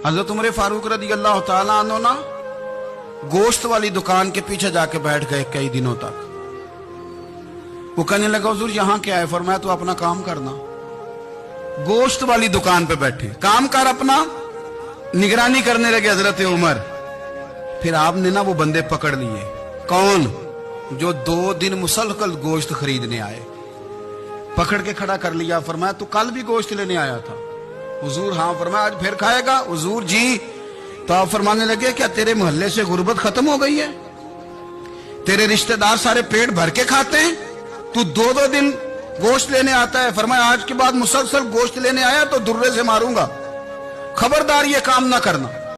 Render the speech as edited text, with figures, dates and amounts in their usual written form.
हजरत उमर फारूक रज़ी अल्लाह तआला अन्हु ना गोश्त वाली दुकान के पीछे जाके बैठ गए कई दिनों तक। वो कहने लगा हुजूर यहाँ क्या है? फरमाया तो अपना काम करना। गोश्त वाली दुकान पे बैठे, काम कर अपना, निगरानी करने लगे हजरत उमर। फिर आपने ना वो बंदे पकड़ लिए। कौन? जो 2 दिन मुसलसल गोश्त खरीदने आए, पकड़ के खड़ा कर लिया। फरमाया तू कल भी गोश्त लेने आया था? हुजूर हाँ। फरमाया आज फिर खाएगा? हुजूर जी। तो आप फरमाने लगे क्या तेरे मोहल्ले से गुर्बत खत्म हो गई है? तेरे रिश्तेदार सारे पेट भर के खाते हैं, तू 2-2 दिन गोश्त लेने आता है। फरमाया आज के बाद मुसलसल गोश्त लेने आया तो दुर्रे से मारूंगा, खबरदार ये काम ना करना।